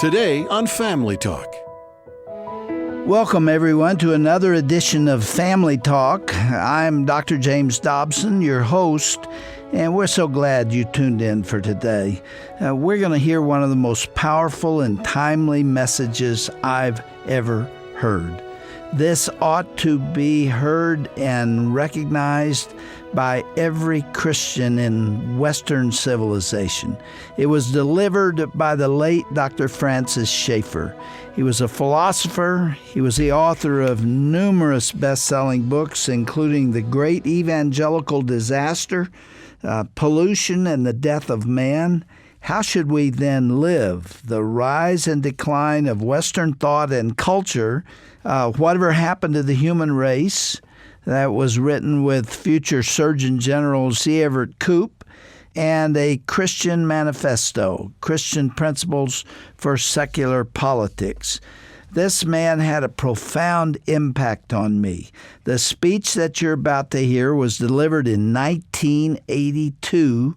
Today on Family Talk. Welcome, everyone, to another edition of Family Talk. I'm Dr. James Dobson, your host, and we're so glad you tuned in for today. We're going to hear one of the most powerful and timely messages I've ever heard. This ought to be heard and recognized by every Christian in Western civilization. It was delivered by the late Dr. Francis Schaeffer. He was a philosopher. He was the author of numerous best-selling books, including The Great Evangelical Disaster, Pollution and the Death of Man, How Should We Then Live? The Rise and Decline of Western Thought and Culture, Whatever Happened to the Human Race, that was written with future Surgeon General C. Everett Koop, and A Christian Manifesto, Christian Principles for Secular Politics. This man had a profound impact on me. The speech that you're about to hear was delivered in 1982,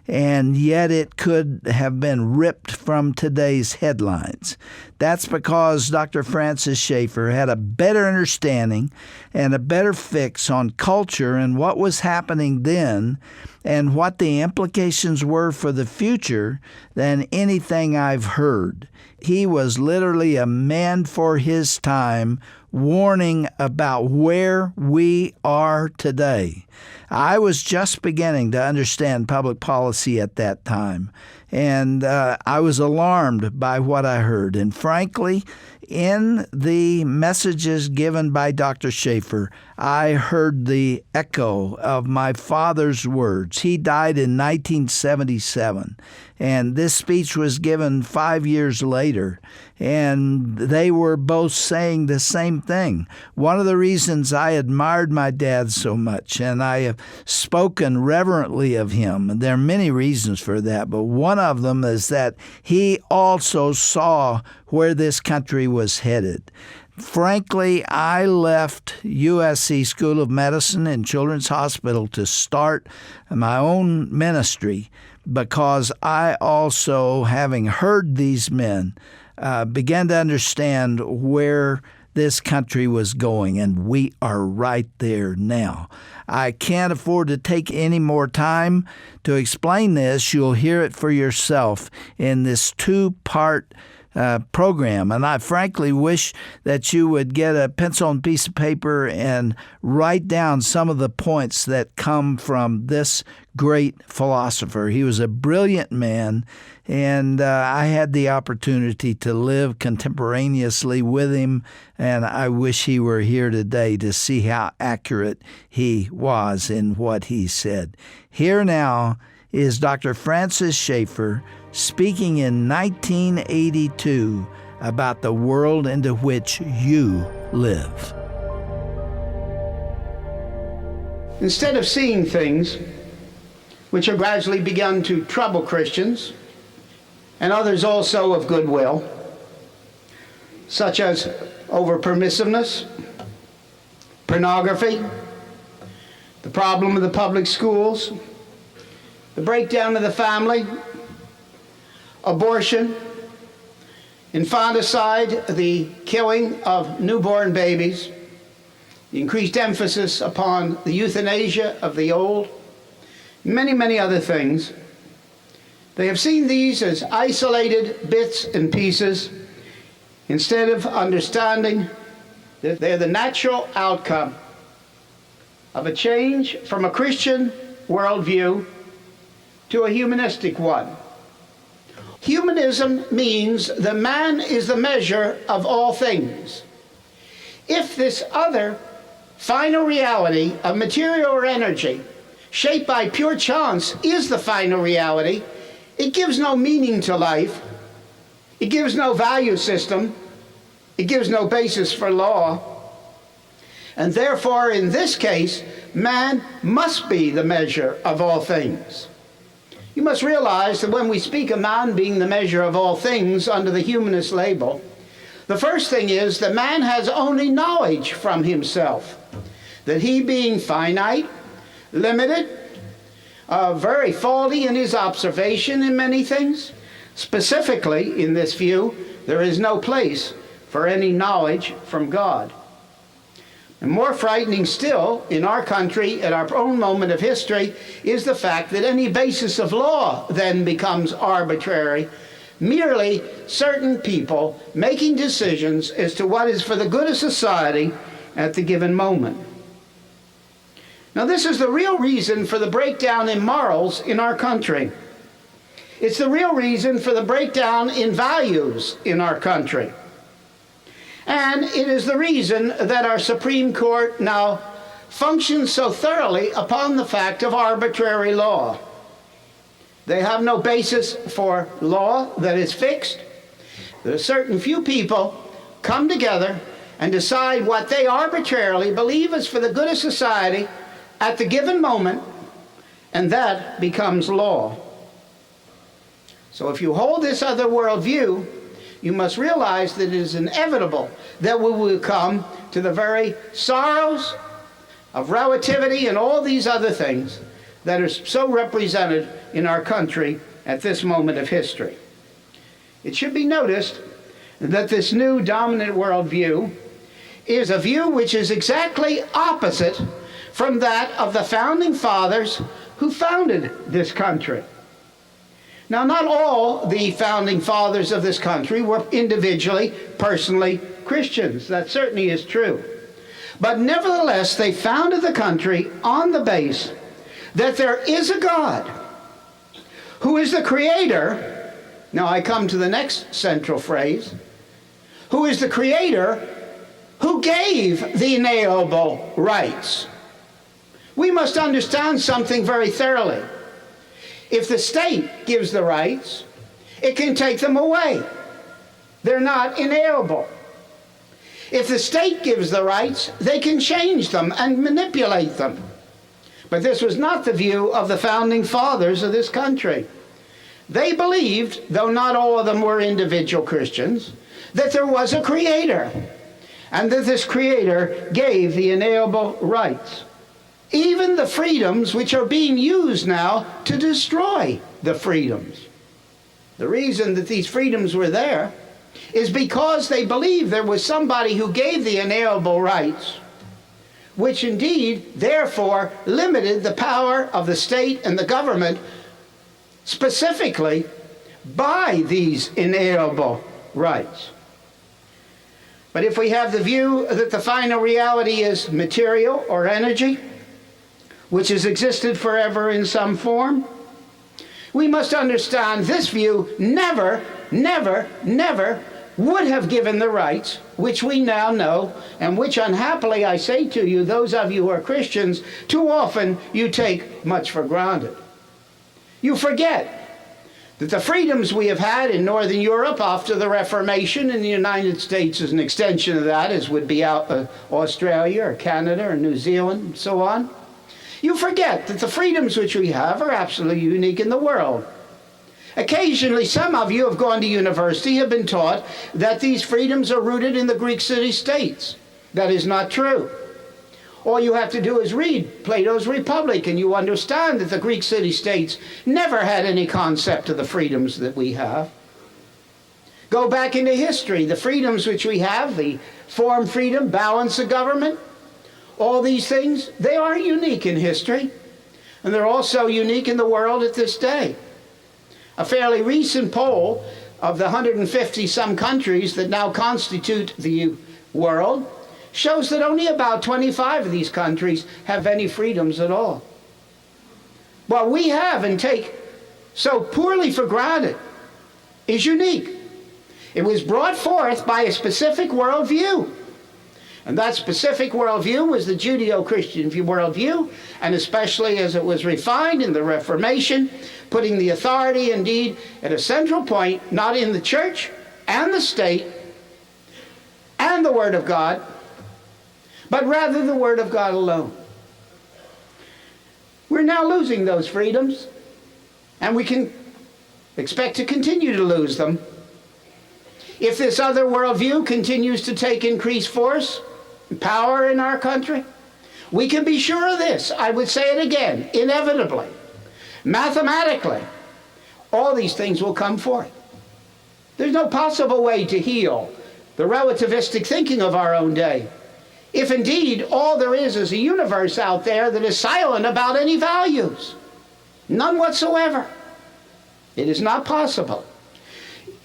and yet it could have been ripped from today's headlines. That's because Dr. Francis Schaeffer had a better understanding and a better fix on culture and what was happening then and what the implications were for the future than anything I've heard. He was literally a man for his time, warning about where we are today. I was just beginning to understand public policy at that time, and I was alarmed by what I heard. And frankly, in the messages given by Dr. Schaeffer, I heard the echo of my father's words. He died in 1977, and this speech was given 5 years later, and they were both saying the same thing. One of the reasons I admired my dad so much, and I have spoken reverently of him, and there are many reasons for that, but one of them is that he also saw where this country was headed. Frankly, I left USC School of Medicine and Children's Hospital to start my own ministry because I also, having heard these men, began to understand where this country was going, and we are right there now. I can't afford to take any more time to explain this. You'll hear it for yourself in this two-part program. And I frankly wish that you would get a pencil and piece of paper and write down some of the points that come from this great philosopher. He was a brilliant man, and I had the opportunity to live contemporaneously with him, and I wish he were here today to see how accurate he was in what he said. Here now is Dr. Francis Schaeffer speaking in 1982 about the world into which you live. Instead of seeing things which have gradually begun to trouble Christians and others also of goodwill, such as over-permissiveness, pornography, the problem of the public schools, the breakdown of the family, abortion, infanticide, the killing of newborn babies, the increased emphasis upon the euthanasia of the old, many, many other things. They have seen these as isolated bits and pieces instead of understanding that they're the natural outcome of a change from a Christian worldview to a humanistic one. Humanism means the man is the measure of all things. If this other final reality of material or energy, shaped by pure chance, is the final reality, it gives no meaning to life, it gives no value system, it gives no basis for law, and therefore in this case, man must be the measure of all things. You must realize that when we speak of man being the measure of all things under the humanist label, the first thing is that man has only knowledge from himself, that he being finite, limited, very faulty in his observation in many things, specifically in this view, there is no place for any knowledge from God. And more frightening still, in our country, at our own moment of history, is the fact that any basis of law then becomes arbitrary, merely certain people making decisions as to what is for the good of society at the given moment. Now, this is the real reason for the breakdown in morals in our country. It's the real reason for the breakdown in values in our country. And it is the reason that our Supreme Court now functions so thoroughly upon the fact of arbitrary law. They have no basis for law that is fixed. There are certain few people come together and decide what they arbitrarily believe is for the good of society at the given moment, and that becomes law. So if you hold this other worldview, you must realize that it is inevitable that we will come to the very sorrows of relativity and all these other things that are so represented in our country at this moment of history. It should be noticed that this new dominant worldview is a view which is exactly opposite from that of the founding fathers who founded this country. Now, not all the founding fathers of this country were individually, personally Christians. That certainly is true. But nevertheless, they founded the country on the base that there is a God who is the creator. Now I come to the next central phrase. Who is the creator who gave the inalienable rights. We must understand something very thoroughly. If the state gives the rights, it can take them away. They're not inalienable. If the state gives the rights, they can change them and manipulate them. But this was not the view of the founding fathers of this country. They believed, though not all of them were individual Christians, that there was a creator, and that this creator gave the inalienable rights. Even the freedoms which are being used now to destroy the freedoms. The reason that these freedoms were there is because they believed there was somebody who gave the inalienable rights, which indeed, therefore, limited the power of the state and the government specifically by these inalienable rights. But if we have the view that the final reality is material or energy, which has existed forever in some form, we must understand this view never, never, never would have given the rights which we now know, and which unhappily I say to you, those of you who are Christians, too often you take much for granted. You forget that the freedoms we have had in Northern Europe after the Reformation, in the United States as an extension of that, as would be Australia or Canada or New Zealand and so on, you forget that the freedoms which we have are absolutely unique in the world. Occasionally, some of you have gone to university, have been taught that these freedoms are rooted in the Greek city-states. That is not true. All you have to do is read Plato's Republic, and you understand that the Greek city-states never had any concept of the freedoms that we have. Go back into history. The freedoms which we have, the form freedom, balance of government, all these things, they are unique in history, and they're also unique in the world at this day. A fairly recent poll of the 150-some countries that now constitute the world shows that only about 25 of these countries have any freedoms at all. What we have and take so poorly for granted is unique. It was brought forth by a specific worldview. And that specific worldview was the Judeo-Christian worldview, and especially as it was refined in the Reformation, putting the authority indeed at a central point, not in the church and the state and the Word of God, but rather the Word of God alone. We're now losing those freedoms, and we can expect to continue to lose them if this other worldview continues to take increased force and power in our country. We can be sure of this. I would say it again, inevitably, mathematically, all these things will come forth. There's no possible way to heal the relativistic thinking of our own day, if indeed all there is a universe out there that is silent about any values. None whatsoever. It is not possible.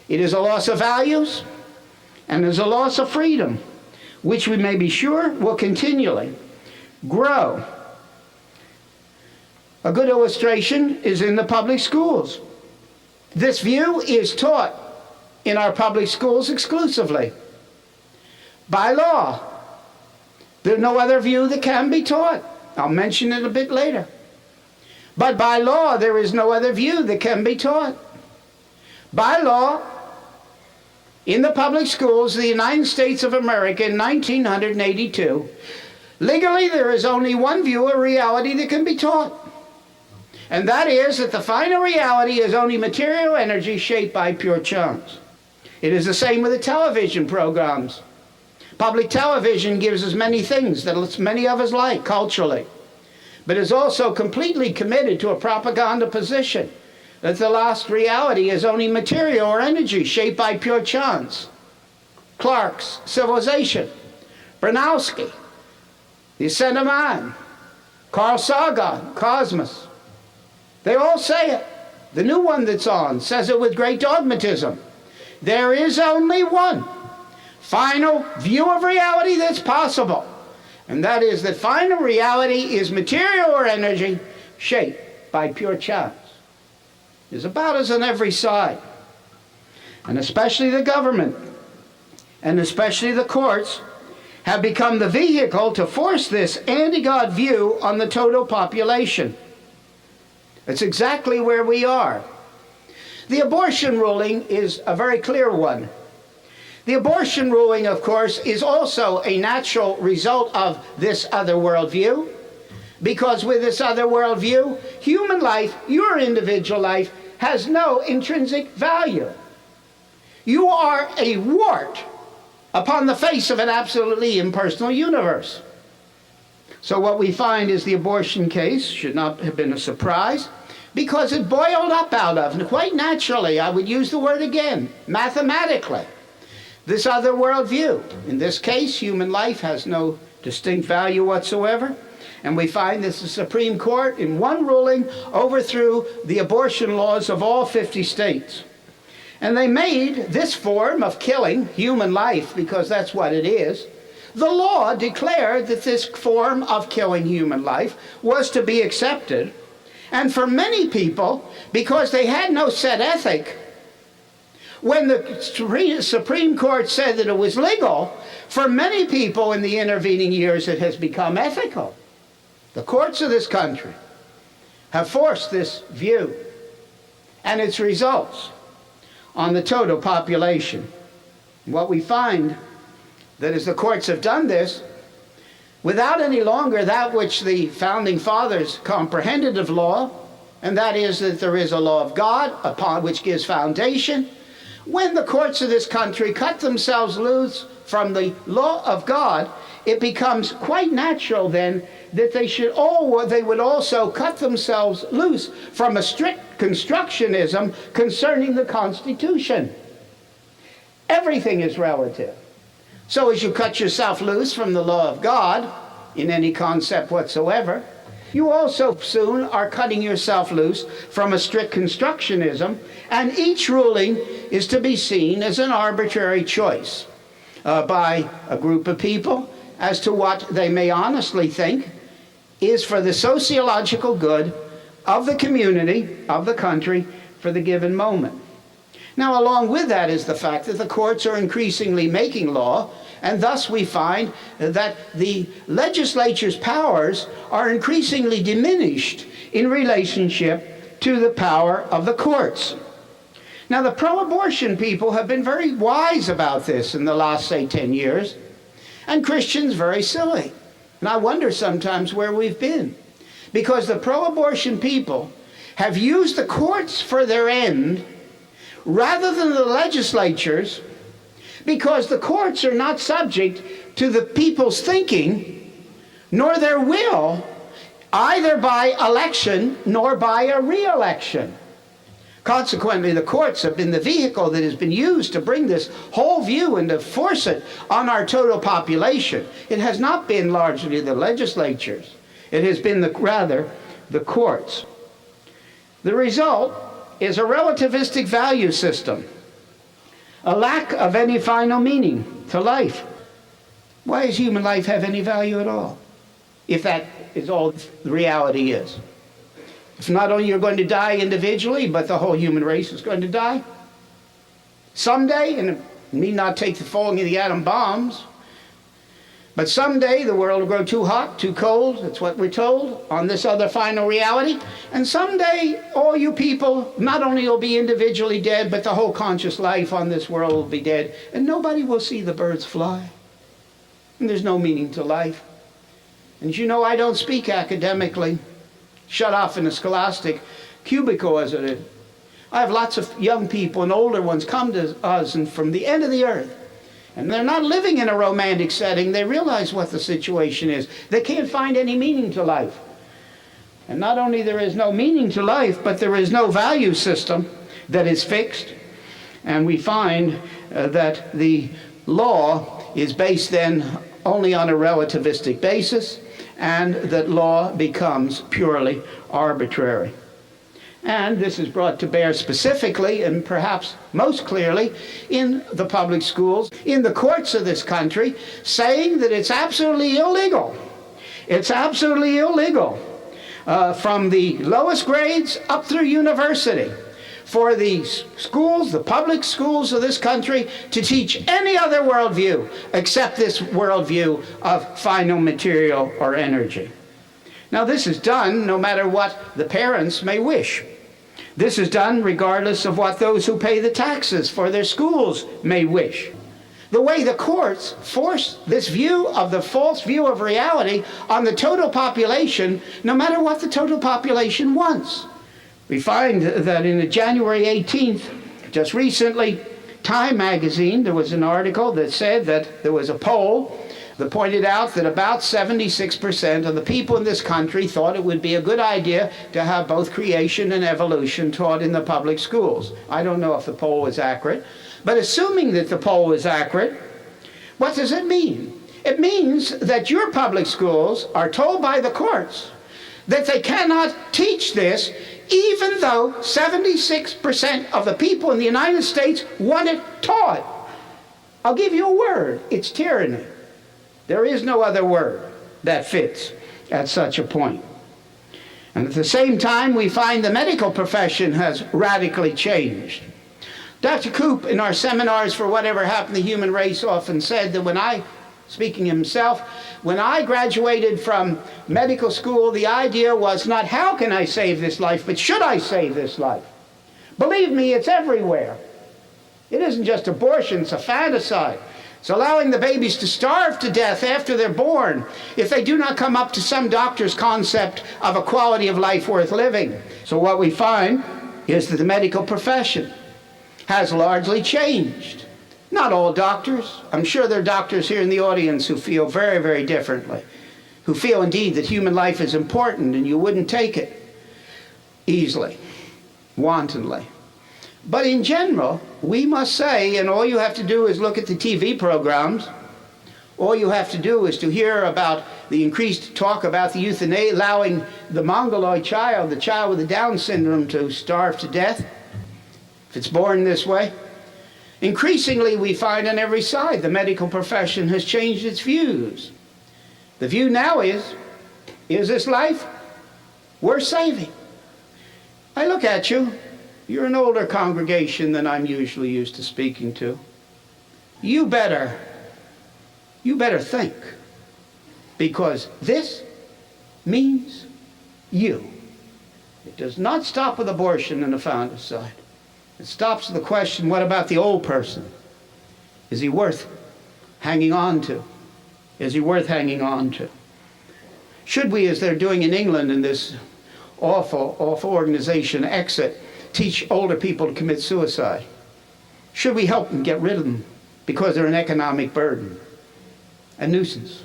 It is a loss of values, and it is a loss of freedom, which we may be sure will continually grow. A good illustration is in the public schools. This view is taught in our public schools exclusively by law. There's no other view that can be taught. I'll mention it a bit later. But by law, there is no other view that can be taught. By law, in the public schools of the United States of America in 1982, legally there is only one view of reality that can be taught. And that is that the final reality is only material energy shaped by pure chance. It is the same with the television programs. Public television gives us many things that many of us like culturally, but is also completely committed to a propaganda position that the last reality is only material or energy shaped by pure chance. Clarke's Civilization, Bronowski, The Ascent of Man, Carl Sagan, Cosmos. They all say it. The new one that's on says it with great dogmatism. There is only one final view of reality that's possible, and that is that final reality is material or energy shaped by pure chance. It's about us on every side, and especially the government, and especially the courts, have become the vehicle to force this anti-God view on the total population. It's exactly where we are. The abortion ruling is a very clear one. The abortion ruling, of course, is also a natural result of this other worldview, because with this other worldview, human life, your individual life, has no intrinsic value. You are a wart upon the face of an absolutely impersonal universe. So what we find is the abortion case should not have been a surprise, because it boiled up out of, and quite naturally, I would use the word again, mathematically, this other worldview. In this case, human life has no distinct value whatsoever, and we find that the Supreme Court, in one ruling, overthrew the abortion laws of all 50 states. And they made this form of killing human life, because that's what it is. The law declared that this form of killing human life was to be accepted. And for many people, because they had no set ethic, when the Supreme Court said that it was legal, for many people in the intervening years it has become ethical. The courts of this country have forced this view and its results on the total population. What we find that as the courts have done this, without any longer that which the founding fathers comprehended of law, and that is that there is a law of God upon which gives foundation, when the courts of this country cut themselves loose from the law of God, it becomes quite natural then that they would also cut themselves loose from a strict constructionism concerning the Constitution. Everything is relative. So as you cut yourself loose from the law of God, in any concept whatsoever, you also soon are cutting yourself loose from a strict constructionism, and each ruling is to be seen as an arbitrary choice by a group of people as to what they may honestly think is for the sociological good of the community, of the country, for the given moment. Now, along with that is the fact that the courts are increasingly making law, and thus we find that the legislature's powers are increasingly diminished in relationship to the power of the courts. Now, the pro-abortion people have been very wise about this in the last, say, 10 years, and Christians very silly. And I wonder sometimes where we've been, because the pro-abortion people have used the courts for their end rather than the legislatures, because the courts are not subject to the people's thinking nor their will, either by election nor by a re-election. Consequently, the courts have been the vehicle that has been used to bring this whole view and to force it on our total population. It has not been largely the legislatures. It has been rather the courts. The result is a relativistic value system, a lack of any final meaning to life. Why does human life have any value at all, if that is all the reality is? If not only you're going to die individually, but the whole human race is going to die someday, and it need not take the falling of the atom bombs, but someday the world will grow too hot, too cold, that's what we're told, on this other final reality. And someday all you people, not only will be individually dead, but the whole conscious life on this world will be dead, and nobody will see the birds fly. And there's no meaning to life. And as you know, I don't speak academically, shut off in a scholastic cubicle as it is. I have lots of young people and older ones come to us and from the end of the earth. And they're not living in a romantic setting. They realize what the situation is. They can't find any meaning to life. And not only there is no meaning to life, but there is no value system that is fixed. And we find that the law is based then only on a relativistic basis, and that law becomes purely arbitrary. And this is brought to bear specifically and perhaps most clearly in the public schools, in the courts of this country, saying that it's absolutely illegal. It's absolutely illegal from the lowest grades up through university for the schools, the public schools of this country, to teach any other worldview except this worldview of final material or energy. Now this is done no matter what the parents may wish. This is done regardless of what those who pay the taxes for their schools may wish. The way the courts force this view of the false view of reality on the total population, no matter what the total population wants. We find that in January 18th, just recently, Time magazine, there was an article that said that there was a poll that pointed out that about 76% of the people in this country thought it would be a good idea to have both creation and evolution taught in the public schools. I don't know if the poll was accurate, but assuming that the poll was accurate, what does it mean? It means that your public schools are told by the courts that they cannot teach this, even though 76% of the people in the United States want it taught. I'll give you a word. It's tyranny. There is no other word that fits at such a point. And at the same time, we find the medical profession has radically changed. Dr. Koop, in our seminars for Whatever Happened to the Human Race, often said that speaking himself, when I graduated from medical school, the idea was not how can I save this life, but should I save this life? Believe me, it's everywhere. It isn't just abortion, it's a fanticide. It's allowing the babies to starve to death after they're born if they do not come up to some doctor's concept of a quality of life worth living. So what we find is that the medical profession has largely changed. Not all doctors. I'm sure there are doctors here in the audience who feel very, very differently, who feel indeed that human life is important and you wouldn't take it easily, wantonly. But in general, we must say, and all you have to do is look at the TV programs, all you have to do is to hear about the increased talk about the euthanasia, allowing the mongoloid child, the child with the Down syndrome, to starve to death if it's born this way. Increasingly, we find on every side the medical profession has changed its views. The view now is this life worth saving? I look at you. You're an older congregation than I'm usually used to speaking to. You better think, because this means you. It does not stop with abortion and infanticide. It stops with the question, what about the old person? Is he worth hanging on to? Is he worth hanging on to? Should we, as they're doing in England in this awful, awful organization, Exit, teach older people to commit suicide? Should we help them get rid of them because they're an economic burden, a nuisance?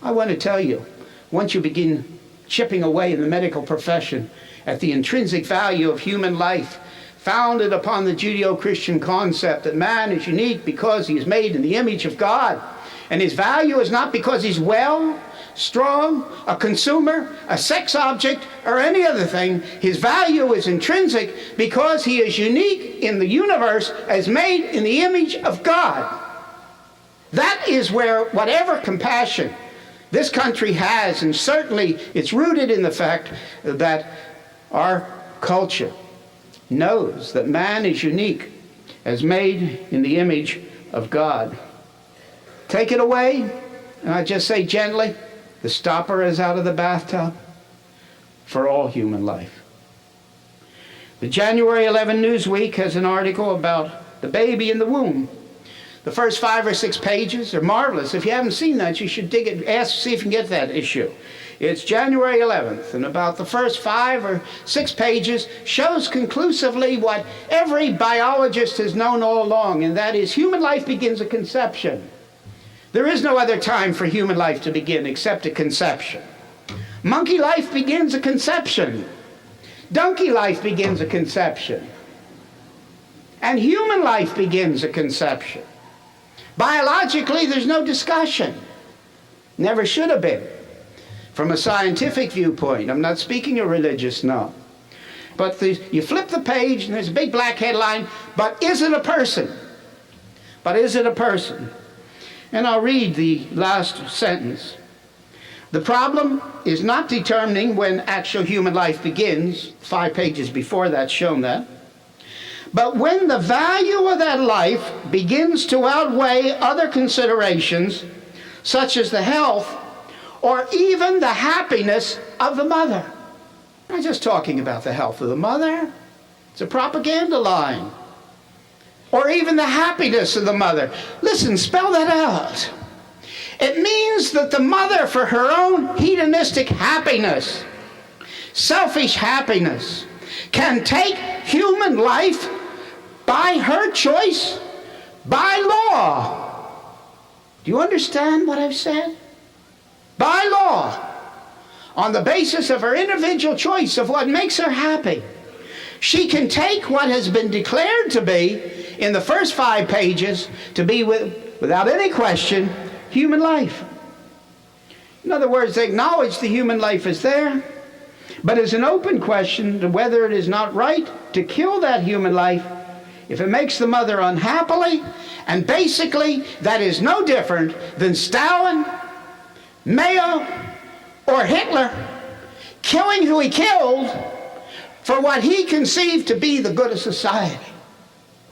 I want to tell you, once you begin chipping away in the medical profession at the intrinsic value of human life, founded upon the Judeo-Christian concept that man is unique because he is made in the image of God. And his value is not because he's well, strong, a consumer, a sex object, or any other thing. His value is intrinsic because he is unique in the universe as made in the image of God. That is where whatever compassion this country has, and certainly it's rooted in the fact that our culture knows that man is unique as made in the image of God. Take it away, and I just say gently, the stopper is out of the bathtub for all human life. The January 11 Newsweek has an article about the baby in the womb. The first 5 or 6 pages are marvelous. If you haven't seen that, you should dig it. See if you can get that issue. It's January 11th, and about the first 5 or 6 pages shows conclusively what every biologist has known all along, and that is human life begins at conception. There is no other time for human life to begin except at conception. Monkey life begins at conception. Donkey life begins at conception. And human life begins at conception. Biologically, there's no discussion. Never should have been. From a scientific viewpoint, I'm not speaking a religious, no. But you flip the page and there's a big black headline, but is it a person? But is it a person? And I'll read the last sentence. The problem is not determining when actual human life begins, 5 pages before that's shown that, but when the value of that life begins to outweigh other considerations, such as the health or even the happiness of the mother. I'm not just talking about the health of the mother. It's a propaganda line. Or even the happiness of the mother. Listen, spell that out. It means that the mother, for her own hedonistic happiness, selfish happiness, can take human life by her choice, by law. Do you understand what I've said? By law, on the basis of her individual choice of what makes her happy. She can take what has been declared to be, in the first 5 pages, to be, without any question, human life. In other words, they acknowledge the human life is there, but it's an open question to whether it is not right to kill that human life if it makes the mother unhappily, and basically that is no different than Stalin, Mayo, or Hitler killing who he killed for what he conceived to be the good of society.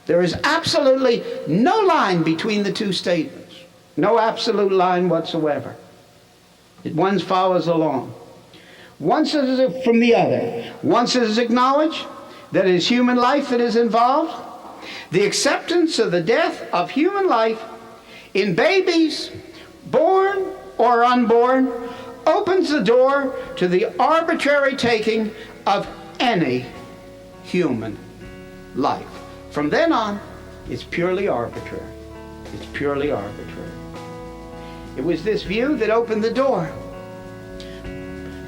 There is absolutely no line between the two statements. No absolute line whatsoever. One follows along. Once it is from the other. Once it is acknowledged that it is human life that is involved, the acceptance of the death of human life in babies, born or unborn, opens the door to the arbitrary taking of any human life. From then on, it's purely arbitrary. It's purely arbitrary. It was this view that opened the door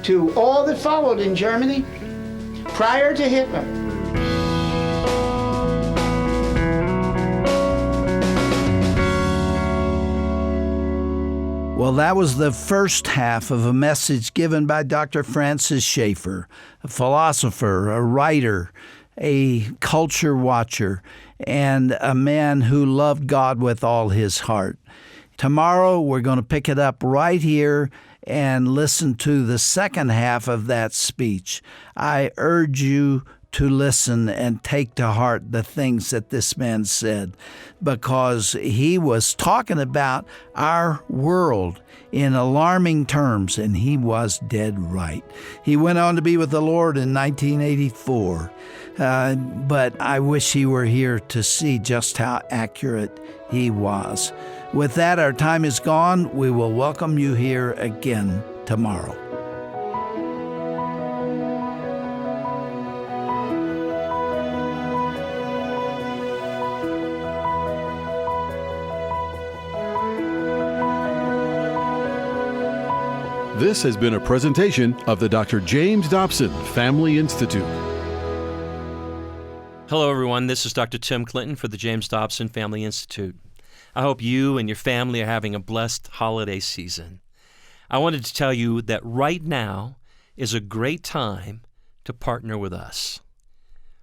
to all that followed in Germany prior to Hitler. Well, that was the first half of a message given by Dr. Francis Schaeffer, a philosopher, a writer, a culture watcher, and a man who loved God with all his heart. Tomorrow, we're going to pick it up right here and listen to the second half of that speech. I urge you to listen and take to heart the things that this man said, because he was talking about our world in alarming terms, and he was dead right. He went on to be with the Lord in 1984, but I wish he were here to see just how accurate he was. With that, our time is gone. We will welcome you here again tomorrow. This has been a presentation of the Dr. James Dobson Family Institute. Hello, everyone. This is Dr. Tim Clinton for the James Dobson Family Institute. I hope you and your family are having a blessed holiday season. I wanted to tell you that right now is a great time to partner with us.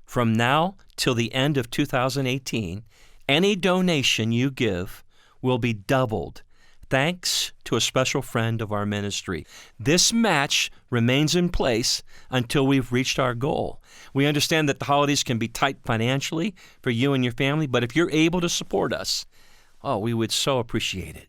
From now till the end of 2018, any donation you give will be doubled thanks to a special friend of our ministry. This match remains in place until we've reached our goal. We understand that the holidays can be tight financially for you and your family, but if you're able to support us, we would so appreciate it.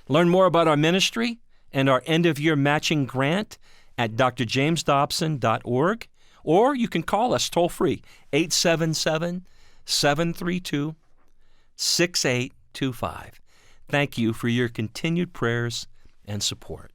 Learn more about our ministry and our end-of-year matching grant at drjamesdobson.org, or you can call us toll-free, 877-732-6825. Thank you for your continued prayers and support.